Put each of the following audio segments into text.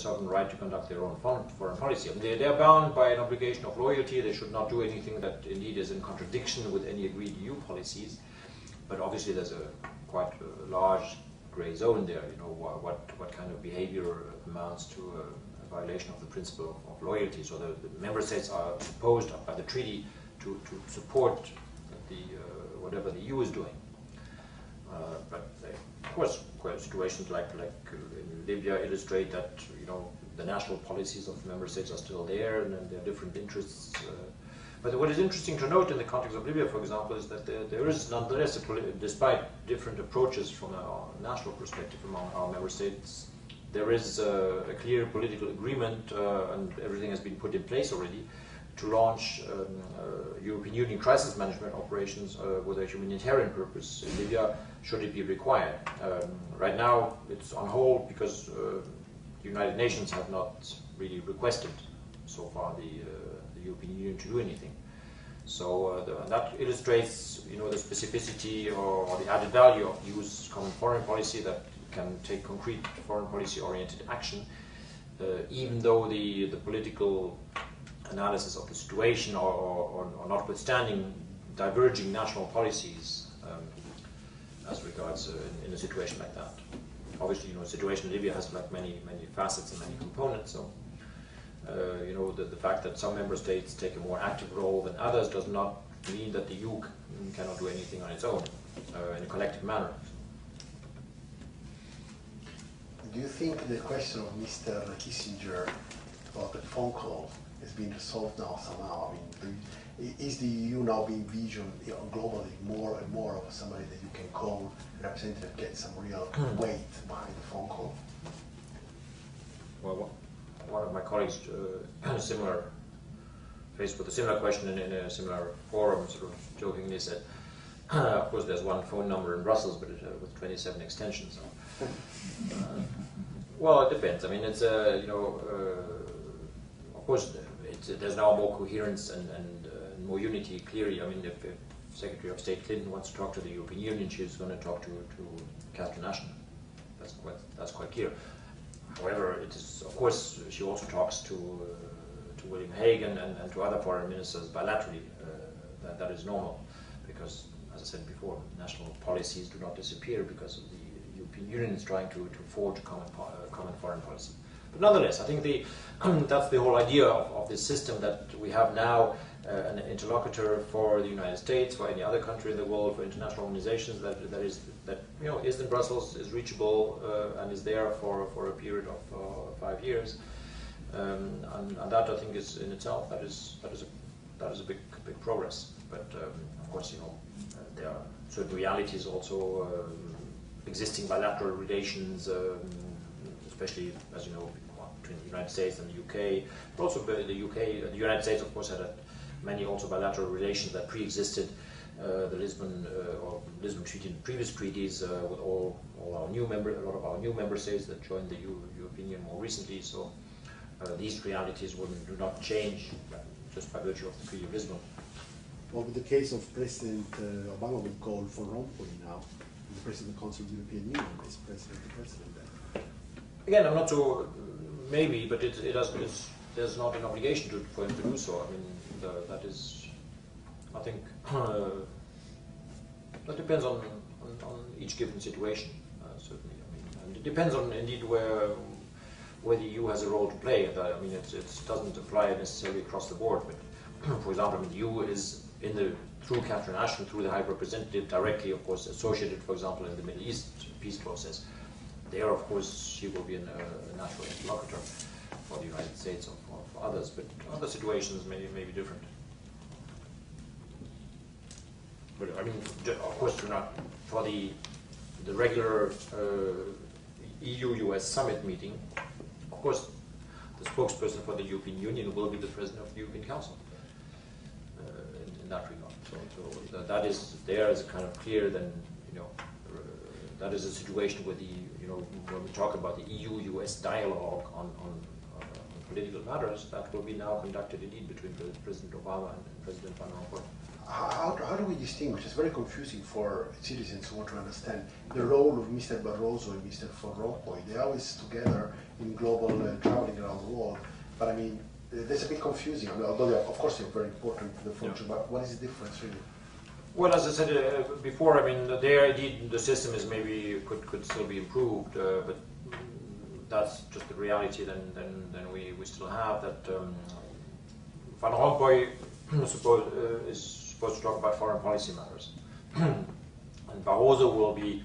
sovereign right to conduct their own foreign policy. I mean, they are bound by an obligation of loyalty. They should not do anything that indeed is in contradiction with any agreed EU policies. But obviously there's a quite a large grey zone there, you know, what kind of behavior amounts to a violation of the principle of loyalty. So the member states are supposed by the treaty to support the whatever the EU is doing. But of course, situations like in Libya illustrate that, you know, the national policies of member states are still there, and there are different interests. But what is interesting to note in the context of Libya, for example, is that there is nonetheless, despite different approaches from a national perspective among our member states, there is a clear political agreement, and everything has been put in place already, to launch European Union crisis management operations with a humanitarian purpose in Libya, should it be required. Right now, it's on hold because the United Nations have not really requested so far the European Union to do anything. So that illustrates, you know, the specificity or the added value of the EU's common foreign policy, that can take concrete foreign policy-oriented action, even though the political analysis of the situation or notwithstanding diverging national policies as regards in a situation like that. Obviously, you know, the situation in Libya has like many facets and many components. So, you know, the fact that some member states take a more active role than others does not mean that the EU cannot do anything on its own in a collective manner. Do you think the question of Mr. Kissinger about the phone call has been resolved now somehow? I mean, is the EU now being visioned, you know, globally more and more of somebody that you can call, representative, get some real weight behind the phone call? Well, one of my colleagues, similar, faced with a similar question in a similar forum, sort of jokingly said, of course there's one phone number in Brussels, but with 27 extensions. So. Well, it depends. I mean, it's, you know, of course, there's now more coherence and more unity, clearly. I mean, if Secretary of State Clinton wants to talk to the European Union, she's going to talk to Catherine Ashton. That's quite clear. However, it is, of course, she also talks to William Hague and to other foreign ministers bilaterally. That is normal, because, as I said before, national policies do not disappear because of the European Union is trying to forge a common foreign policy. But nonetheless, I think that's the whole idea of this system, that we have now an interlocutor for the United States, for any other country in the world, for international organizations that you know, is in Brussels, is reachable, and is there for a period of 5 years, and that, I think, is in itself that is a big progress. But of course, you know, there are certain realities also existing bilateral relations, especially, as you know, between the United States and the UK, but also the United States, of course, had many also bilateral relations that pre-existed the Lisbon Treaty and previous treaties with all our new a lot of our new member states that joined the European Union more recently. So these realities do not change just by virtue of the Treaty of Lisbon. Well, with the case of President Obama will call Van Rompuy now, the President of the Council of the European Union, is President then. Again, I'm not so, maybe, but there's not an obligation for him to do so. I mean, that is, I think, that depends on each given situation, certainly. I mean, and it depends on, indeed, where the EU has a role to play. I mean, it doesn't apply necessarily across the board, but for example, I mean, the EU is through Catherine Ashton, through the High Representative, directly, of course, associated, for example, in the Middle East peace process. There, of course, she will be a natural interlocutor for the United States or for others, but other situations may be different. But I mean, of course, for the regular EU-US summit meeting, of course, the spokesperson for the European Union will be the President of the European Council. In that regard, so that is there as a kind of clear. Then, you know, that is a situation where when we talk about the EU-US dialogue on political matters, that will be now conducted indeed between President Obama and President Van Rompuy. how do we distinguish? It's very confusing for citizens who want to understand the role of Mr. Barroso and Mr. Van Rompuy. They're always together in global traveling around the world, but I mean, that's a bit confusing. I mean, although of course they're very important to the function, but what is the difference really? Well, as I said before, I mean, there indeed the system is maybe could still be improved, but that's just the reality. Then we still have that. Van Rompuy is supposed to talk about foreign policy matters, and Barroso will be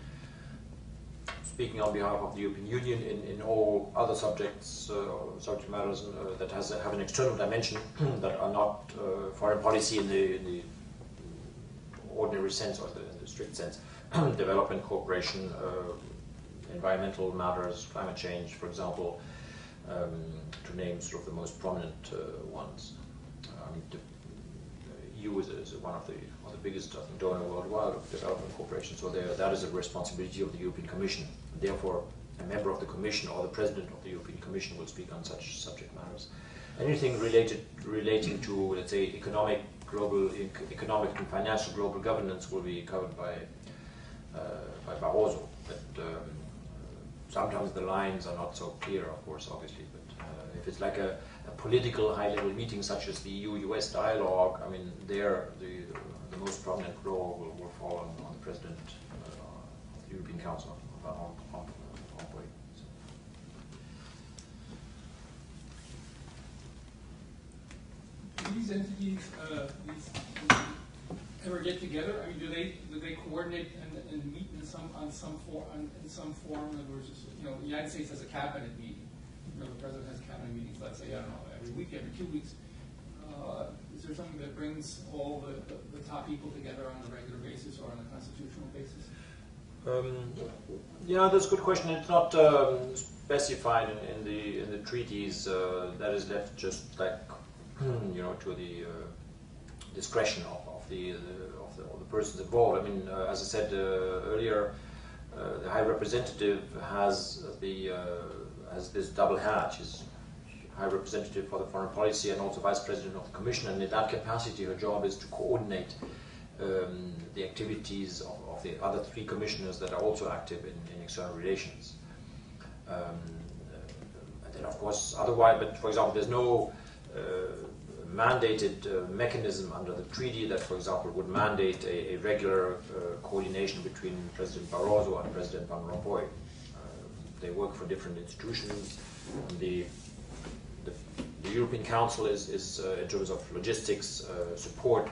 speaking on behalf of the European Union in all other subject matters that have an external dimension that are not foreign policy in the ordinary sense or the strict sense. Development cooperation, environmental matters, climate change, for example, to name sort of the most prominent ones. I mean, the EU is one of the biggest, I think, donor worldwide of development cooperation, so that is a responsibility of the European Commission. Therefore, a member of the Commission or the President of the European Commission will speak on such subject matters. Anything relating to, let's say, economic and financial global governance will be covered by Barroso. But sometimes the lines are not so clear, of course, obviously. But if it's like a political high-level meeting such as the EU-US dialogue, I mean, there the most prominent role will fall on the President of the European Council, Van Rompuy. Do these entities ever get together? I mean, do they coordinate and meet in some form? In other words, you know, the United States has a cabinet meeting. You know, the president has cabinet meetings. Let's say, I don't know, every week, every 2 weeks. Is there something that brings all the top people together on a regular basis or on a constitutional basis? Yeah, that's a good question. It's not specified in the treaties. That is left just like you know, to the discretion of the persons involved. I mean, as I said earlier, the High Representative has this double hat. She's High Representative for the foreign policy and also Vice President of the Commission, and in that capacity her job is to coordinate the activities of the other 3 commissioners that are also active in external relations. And then of course otherwise, but for example there's no mandated mechanism under the treaty that, for example, would mandate a regular coordination between President Barroso and President Van Rompuy. They work for different institutions. The European Council is in terms of logistics support,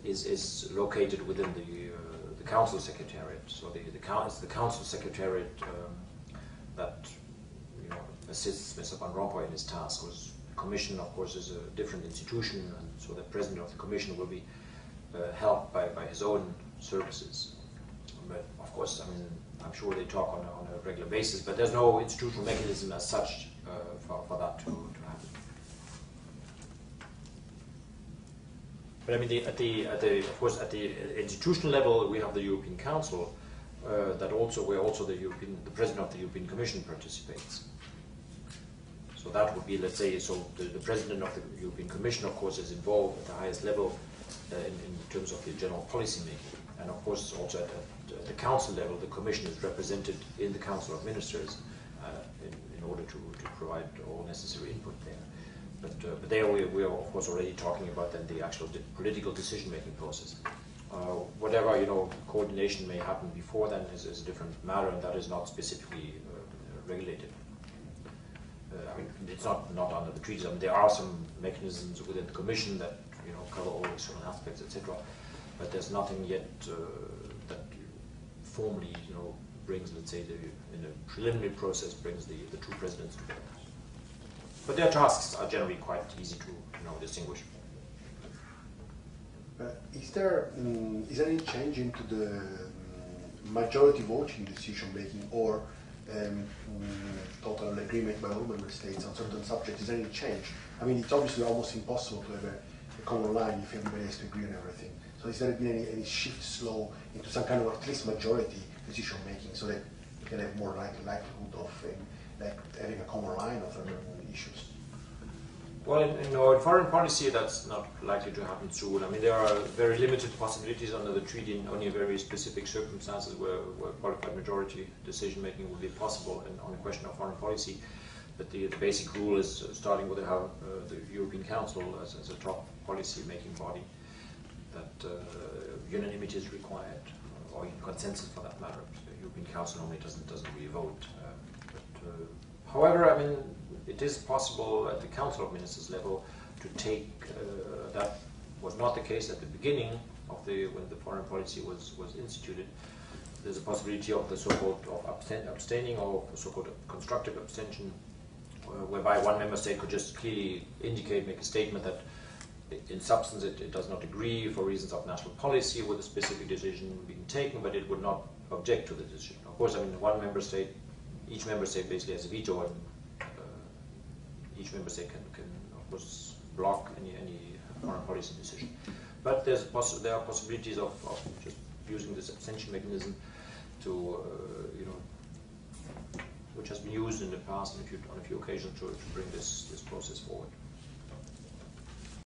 is located within the Council Secretariat. So it's the Council Secretariat that, you know, assists Mr. Van Rompuy in his task. The Commission, of course, is a different institution, and so the President of the Commission will be helped by his own services. But of course, I mean, I'm sure they talk on a regular basis, but there's no institutional mechanism as such for that to happen. But I mean, of course, at the institutional level, we have the European Council, where also the President of the European Commission participates. So that would be, let's say, so the President of the European Commission, of course, is involved at the highest level in terms of the general policy making. And of course, also at the Council level, the Commission is represented in the Council of Ministers in order to provide all necessary input there. But there we are, of course, already talking about then the actual political decision-making process. Whatever, you know, coordination may happen before then is a different matter, and that is not specifically regulated. I mean, it's not under the treaties. I mean, there are some mechanisms within the Commission that, you know, cover all external aspects, etc. But there's nothing yet that formally, you know, brings, let's say, in a preliminary process, brings the 2 presidents together. But their tasks are generally quite easy to distinguish. Is there any change into the majority voting decision making or total agreement by all member states on certain subjects? Is there any change? I mean, it's obviously almost impossible to have a common line if everybody has to agree on everything. So is there been any shift slow into some kind of at least majority decision making so that you can have more likelihood of like having a common line of certain issues? Well, in foreign policy, that's not likely to happen soon. I mean, there are very limited possibilities under the treaty, in only very specific circumstances where qualified majority decision-making will be possible on a question of foreign policy. But the basic rule is starting with the European Council as a top policy-making body, that unanimity is required, or consensus for that matter. The European Council normally doesn't really vote. However, I mean, it is possible at the Council of Ministers level to take, that was not the case at the beginning of when the foreign policy was instituted. There's a possibility of the so-called abstaining, or so-called constructive abstention, whereby one member state could just clearly indicate, make a statement that in substance it does not agree for reasons of national policy with a specific decision being taken, but it would not object to the decision. Of course, I mean, each member state basically has a veto, and each member state can of course block any foreign policy decision. But there are possibilities of just using this abstention mechanism to, which has been used in the past on a few occasions to bring this process forward.